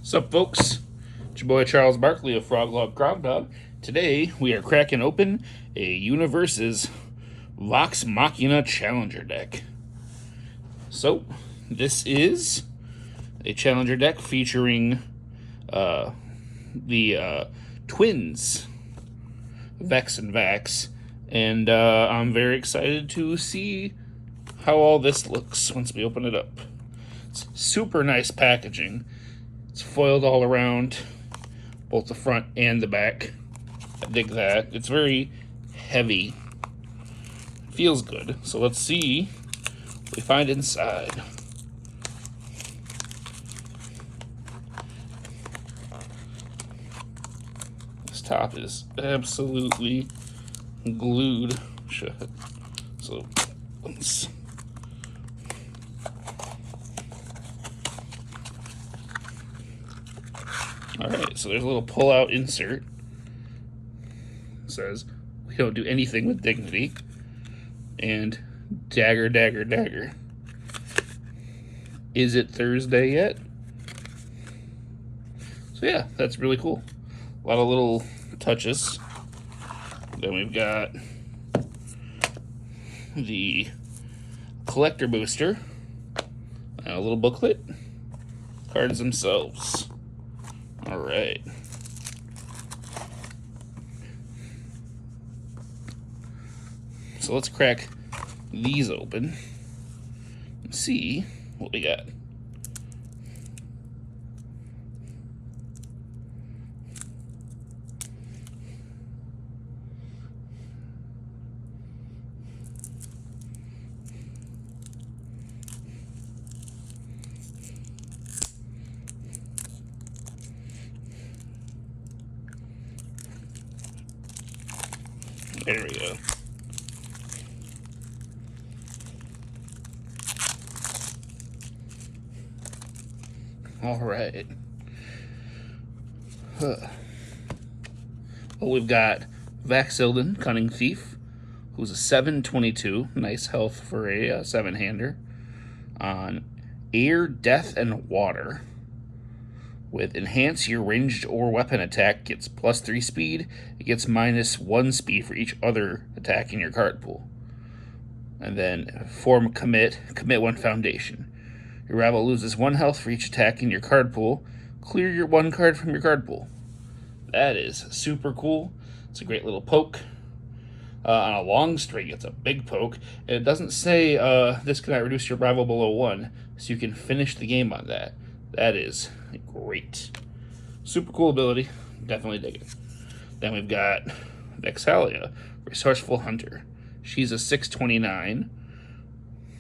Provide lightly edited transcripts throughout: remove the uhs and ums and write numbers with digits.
Sup, folks? It's your boy Charles Barkley of FrogLogCrogDog. Today we are cracking open a Universus Vox Machina Challenger deck. So, this is a Challenger deck featuring the twins, Vex and Vax, and I'm very excited to see how all this looks once we open it up. It's super nice packaging. It's foiled all around, both the front and the back. I dig that. It's very heavy. Feels good. So let's see what we find inside. This top is absolutely glued shut. So let's... Alright, so there's a little pull-out insert. It says, "We don't do anything with dignity." And dagger, dagger, dagger. Is it Thursday yet? So yeah, that's really cool. A lot of little touches. Then we've got the collector booster. And a little booklet. Cards themselves. All right. So let's crack these open and see what we got. There we go. All right. Well, we've got Vaxilden, Cunning Thief, who's a 7/22. Nice health for a 7-hander. On Air, Death, and Water. With Enhance, your ranged or weapon attack gets +3 speed. It gets -1 speed for each other attack in your card pool. And then Form Commit 1 Foundation. Your rival loses 1 health for each attack in your card pool. Clear your 1 card from your card pool. That is super cool. It's a great little poke. On a long string, it's a big poke. And it doesn't say this cannot reduce your rival below 1, so you can finish the game on that. That is great. Super cool ability. Definitely dig it. Then we've got Vexalia, Resourceful Hunter. She's a 6/29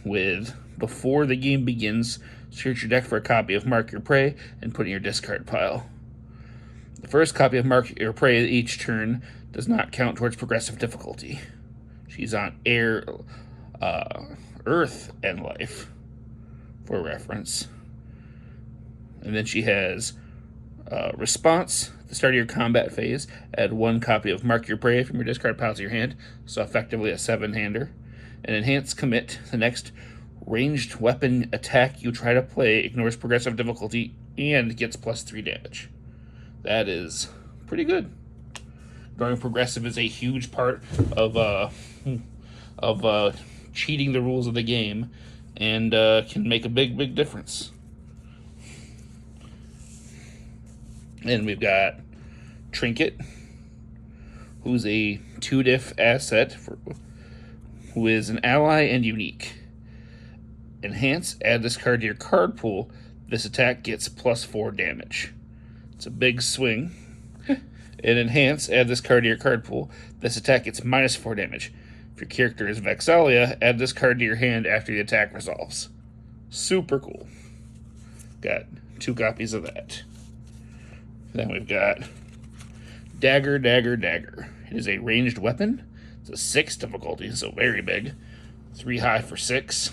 with, before the game begins, search your deck for a copy of Mark Your Prey and put it in your discard pile. The first copy of Mark Your Prey each turn does not count towards progressive difficulty. She's on Air, Earth, and Life, for reference. And then she has Response. At the start of your combat phase, add 1 copy of Mark Your Prey from your discard pile to your hand, so effectively a 7-hander. And Enhance Commit. The next ranged weapon attack you try to play ignores progressive difficulty and gets +3 damage. That is pretty good. Going progressive is a huge part of cheating the rules of the game, and can make a big difference. And we've got Trinket, who's a 2-diff asset, who is an ally and unique. Enhance, add this card to your card pool. This attack gets +4 damage. It's a big swing. And Enhance, add this card to your card pool. This attack gets -4 damage. If your character is Vexalia, add this card to your hand after the attack resolves. Super cool. Got 2 copies of that. Then we've got Dagger, Dagger, Dagger. It is a ranged weapon. It's a 6 difficulty, so very big. 3 high for 6.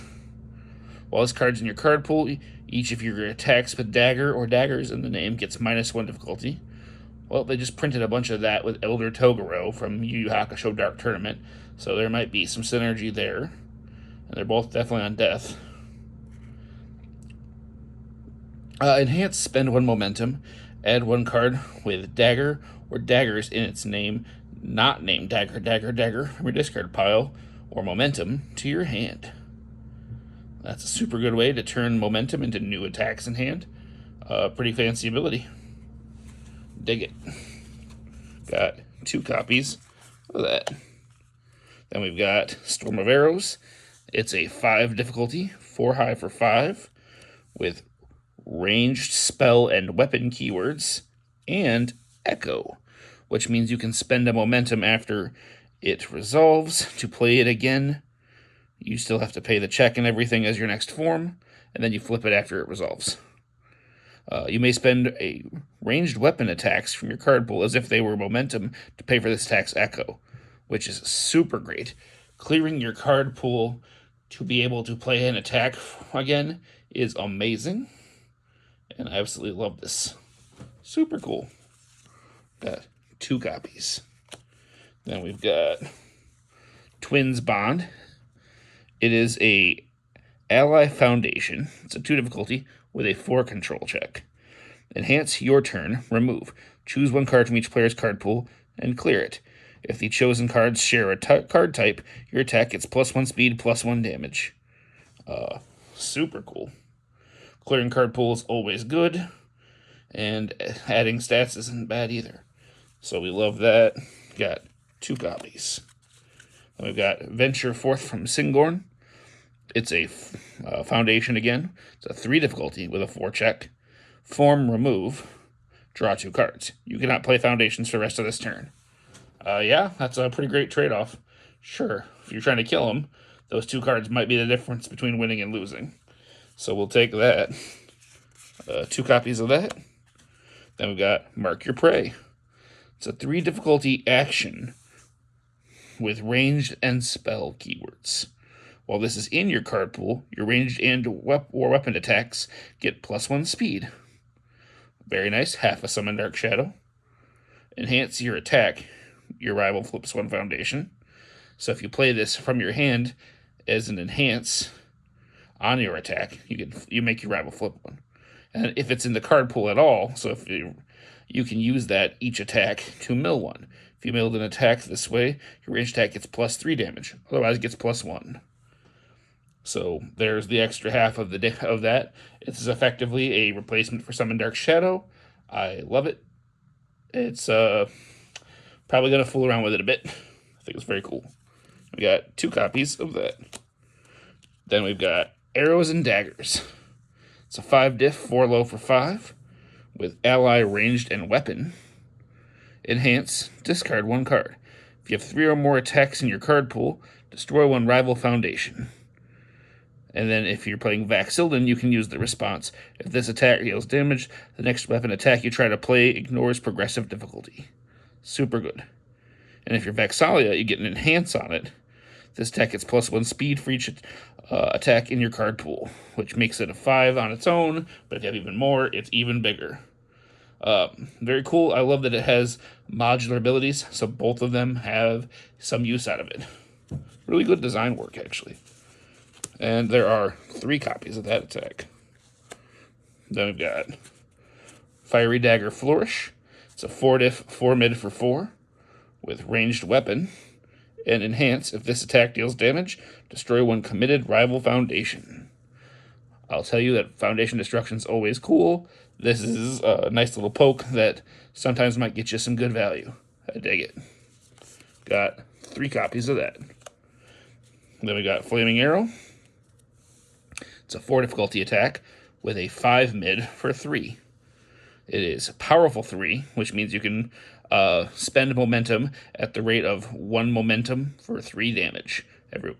While this card's in your card pool, each of your attacks with dagger or daggers in the name gets -1 difficulty. Well, they just printed a bunch of that with Elder Toguro from Yu Yu Hakusho Dark Tournament, so there might be some synergy there. And they're both definitely on death. Enhance, spend 1 momentum, add 1 card with dagger or daggers in its name, not named dagger, dagger, dagger from your discard pile, or momentum to your hand. That's a super good way to turn momentum into new attacks in hand. Pretty fancy ability. Dig it. Got 2 copies of that. Then we've got Storm of Arrows. It's a 5 difficulty, 4 high for 5, with ranged spell and weapon keywords, and Echo, which means you can spend a momentum after it resolves to play it again. You still have to pay the check and everything as your next form, and then you flip it after it resolves. You may spend a ranged weapon attacks from your card pool as if they were momentum to pay for this attack's Echo, which is super great. Clearing your card pool to be able to play an attack again is amazing, and I absolutely love this. Super cool. Got 2 copies. Then we've got Twins Bond. It is a ally foundation. It's a 2 difficulty with a 4 control check. Enhance, your turn, remove. Choose 1 card from each player's card pool and clear it. If the chosen cards share a card type, your attack gets +1 speed, +1 damage. Super cool. Clearing card pool is always good, and adding stats isn't bad either. So we love that. Got 2 copies. Then we've got Venture Forth from Singorn. It's a foundation again. It's a 3 difficulty with a 4 check. Form, remove. Draw 2 cards. You cannot play foundations for the rest of this turn. Yeah, that's a pretty great trade-off. Sure, if you're trying to kill him, those 2 cards might be the difference between winning and losing. So we'll take that. 2 copies of that. Then we've got Mark Your Prey. It's a 3 difficulty action with ranged and spell keywords. While this is in your card pool, your ranged and or weapon attacks get +1 speed. Very nice. Half a Summon Dark Shadow. Enhance your attack. Your rival flips 1 foundation. So if you play this from your hand as an enhance on your attack, you make your rival flip 1. And if it's in the card pool at all, so if you can use that each attack to mill 1. If you milled an attack this way, your ranged attack gets +3 damage. Otherwise, it gets +1. So there's the extra half of that. It's effectively a replacement for Summon Dark Shadow. I love it. It's probably going to fool around with it a bit. I think it's very cool. We got 2 copies of that. Then we've got Arrows and Daggers. It's a 5 diff, 4 low for 5, with ally, ranged, and weapon. Enhance, discard 1 card. If you have 3 or more attacks in your card pool, destroy 1 rival foundation. And then if you're playing Vaxildan, you can use the response. If this attack deals damage, the next weapon attack you try to play ignores progressive difficulty. Super good. And if you're Vexalia, you get an enhance on it. This attack gets +1 speed for each attack in your card pool, which makes it a 5 on its own, but if you have even more, it's even bigger. Very cool. I love that it has modular abilities, so both of them have some use out of it. Really good design work, actually. And there are 3 copies of that attack. Then we've got Fiery Dagger Flourish. It's a 4 diff, 4 mid for 4, with ranged weapon. And enhance, if this attack deals damage, destroy 1 committed rival foundation. I'll tell you that foundation destruction is always cool. This is a nice little poke that sometimes might get you some good value. I dig it. Got 3 copies of that. Then we got Flaming Arrow. It's a 4 difficulty attack with a 5 mid for 3. It is powerful 3, which means you can spend momentum at the rate of 1 momentum for 3 damage. It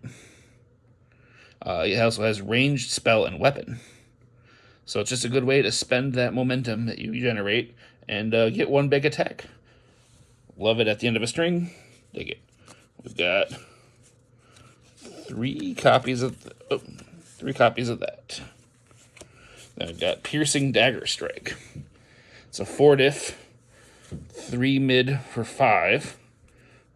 also has ranged spell and weapon. So it's just a good way to spend that momentum that you generate and get 1 big attack. Love it at the end of a string. Dig it. We've got 3 copies of that. Then we've got Piercing Dagger Strike. It's a 4 diff, 3 mid for 5,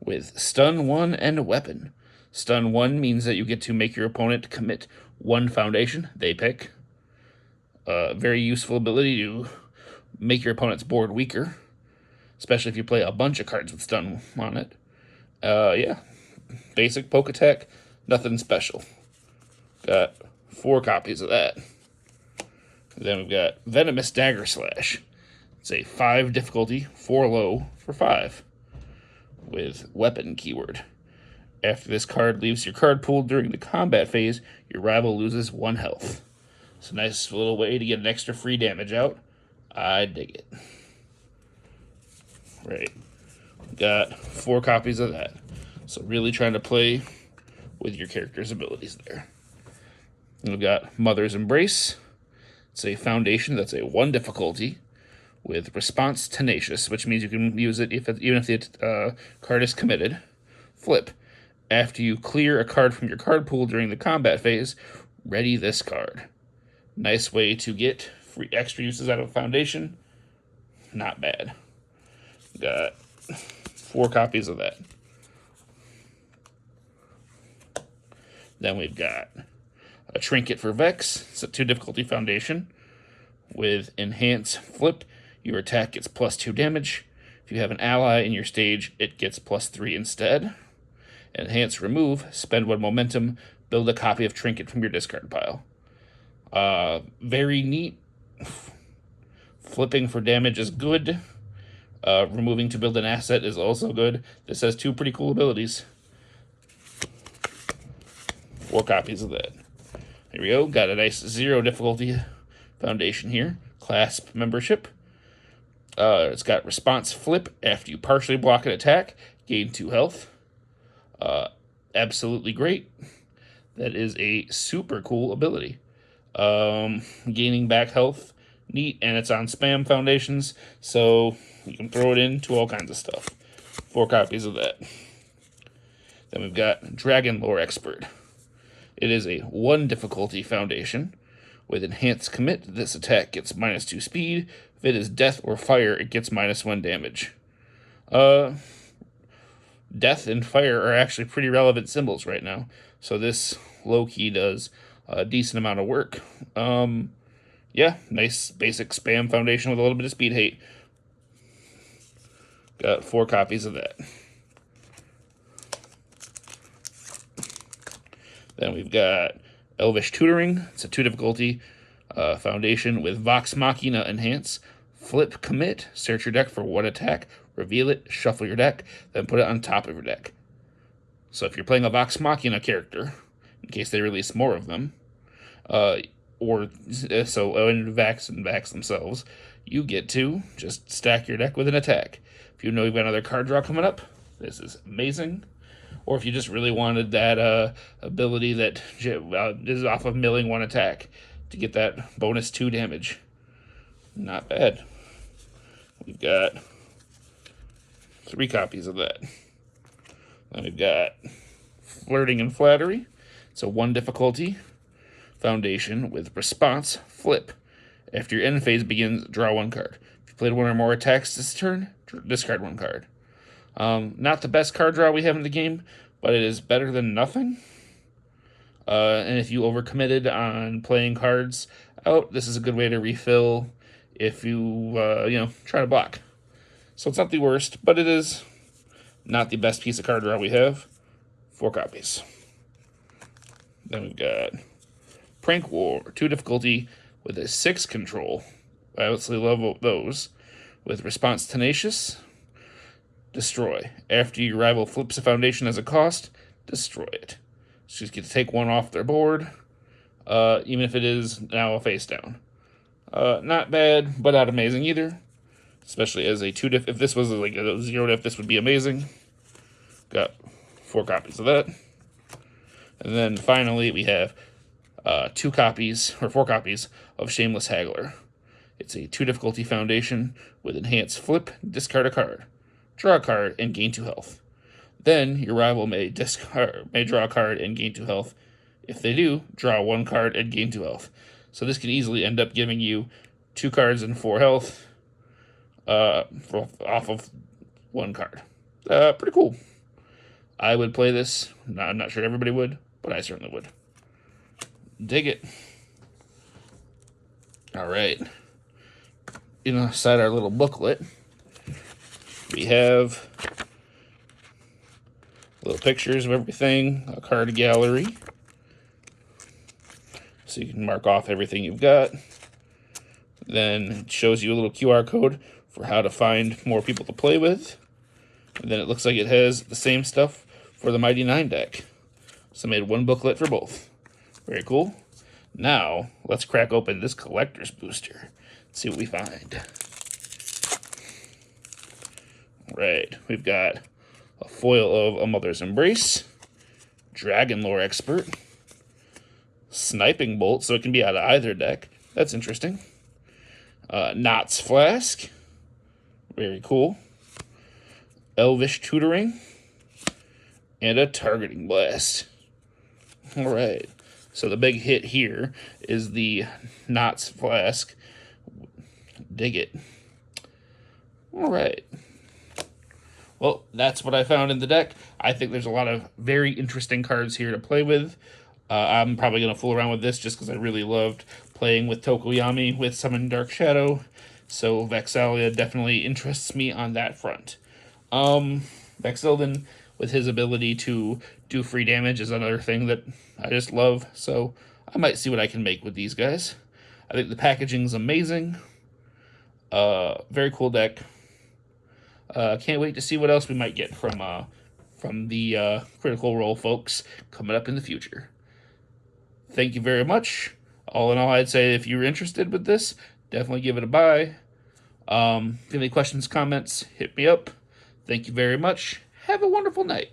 with stun 1 and a weapon. Stun 1 means that you get to make your opponent commit 1 foundation they pick. Very useful ability to make your opponent's board weaker, especially if you play a bunch of cards with stun on it. Yeah, basic poke attack, nothing special. Got 4 copies of that. Then we've got Venomous Dagger Slash. It's a 5 difficulty, 4 low for 5 with weapon keyword. After this card leaves your card pool during the combat phase, your rival loses 1 health. It's a nice little way to get an extra free damage out. I dig it. Right. Got 4 copies of that. So really trying to play with your character's abilities there. And we've got Mother's Embrace. It's a foundation that's a 1 difficulty with response tenacious, which means you can use it even if the card is committed. Flip. After you clear a card from your card pool during the combat phase, ready this card. Nice way to get free extra uses out of a foundation. Not bad. Got 4 copies of that. Then we've got a Trinket for Vex. It's a 2 difficulty foundation with Enhance Flip. Your attack gets +2 damage. If you have an ally in your stage, it gets +3 instead. Enhance Remove. Spend 1 momentum. Build a copy of Trinket from your discard pile. Very neat. Flipping for damage is good. Removing to build an asset is also good. This has 2 pretty cool abilities. 4 copies of that. Here we go. Got a nice 0 difficulty foundation here. Clasp membership. It's got response flip. After you partially block an attack, gain 2 health. Absolutely great. That is a super cool ability. Gaining back health, neat, and it's on spam foundations, so you can throw it into all kinds of stuff. 4 copies of that. Then we've got Dragon Lore Expert. It is a 1 difficulty foundation with Enhanced Commit. This attack gets -2 speed. If it is death or fire, it gets -1 damage. Death and fire are actually pretty relevant symbols right now, so this low-key does a decent amount of work. Yeah, nice basic spam foundation with a little bit of speed hate. Got 4 copies of that. Then we've got Elvish Tutoring. It's a 2 difficulty foundation with Vox Machina Enhance. Flip Commit. Search your deck for 1 attack. Reveal it. Shuffle your deck. Then put it on top of your deck. So if you're playing a Vox Machina character, in case they release more of them, in Vax and Vax themselves, you get to just stack your deck with an attack. If you know you've got another card draw coming up, this is amazing. Or if you just really wanted that ability that is off of milling 1 attack to get that bonus 2 damage. Not bad. We've got 3 copies of that. Then we've got Flirting and Flattery. It's a 1 difficulty foundation with response flip. After your end phase begins, draw 1 card. If you played 1 or more attacks this turn, discard 1 card. Not the best card draw we have in the game, but it is better than nothing. And if you overcommitted on playing cards out, this is a good way to refill if you try to block. So it's not the worst, but it is not the best piece of card draw we have. 4 copies. Then we've got Prank War, 2 difficulty with a 6 control. I absolutely love those. With Response Tenacious. Destroy. After your rival flips a foundation as a cost, destroy it. So you just get to take 1 off their board, even if it is now a face down. Not bad, but not amazing either. Especially as a 2 diff. If this was like a 0 diff, this would be amazing. Got 4 copies of that. And then finally, we have 4 copies of Shameless Haggler. It's a 2 difficulty foundation with Enhanced Flip. Discard a card. Draw a card and gain 2 health. Then your rival may draw a card and gain 2 health. If they do, draw 1 card and gain 2 health. So this can easily end up giving you 2 cards and 4 health off of 1 card. Pretty cool. I would play this. I'm not sure everybody would, but I certainly would. Dig it. All right. Inside our little booklet, we have little pictures of everything, a card gallery, so you can mark off everything you've got. Then it shows you a little QR code for how to find more people to play with. And then it looks like it has the same stuff for the Mighty 9 deck. So I made one booklet for both. Very cool. Now, let's crack open this collector's booster and see what we find. All right, we've got a foil of A Mother's Embrace, Dragon Lore Expert, Sniping Bolt, so it can be out of either deck. That's interesting. Knott's Flask, very cool. Elvish Tutoring, and a Targeting Blast. All right, so the big hit here is the Knott's Flask. Dig it. All right. Well, that's what I found in the deck. I think there's a lot of very interesting cards here to play with. I'm probably going to fool around with this just because I really loved playing with Tokoyami with Summon Dark Shadow. So Vexalia definitely interests me on that front. Vexilden, with his ability to do free damage, is another thing that I just love. So I might see what I can make with these guys. I think the packaging's amazing. Very cool deck. Can't wait to see what else we might get from the Critical Role folks coming up in the future. Thank you very much. All in all, I'd say if you're interested with this, definitely give it a buy. If you have any questions, comments, hit me up. Thank you very much. Have a wonderful night.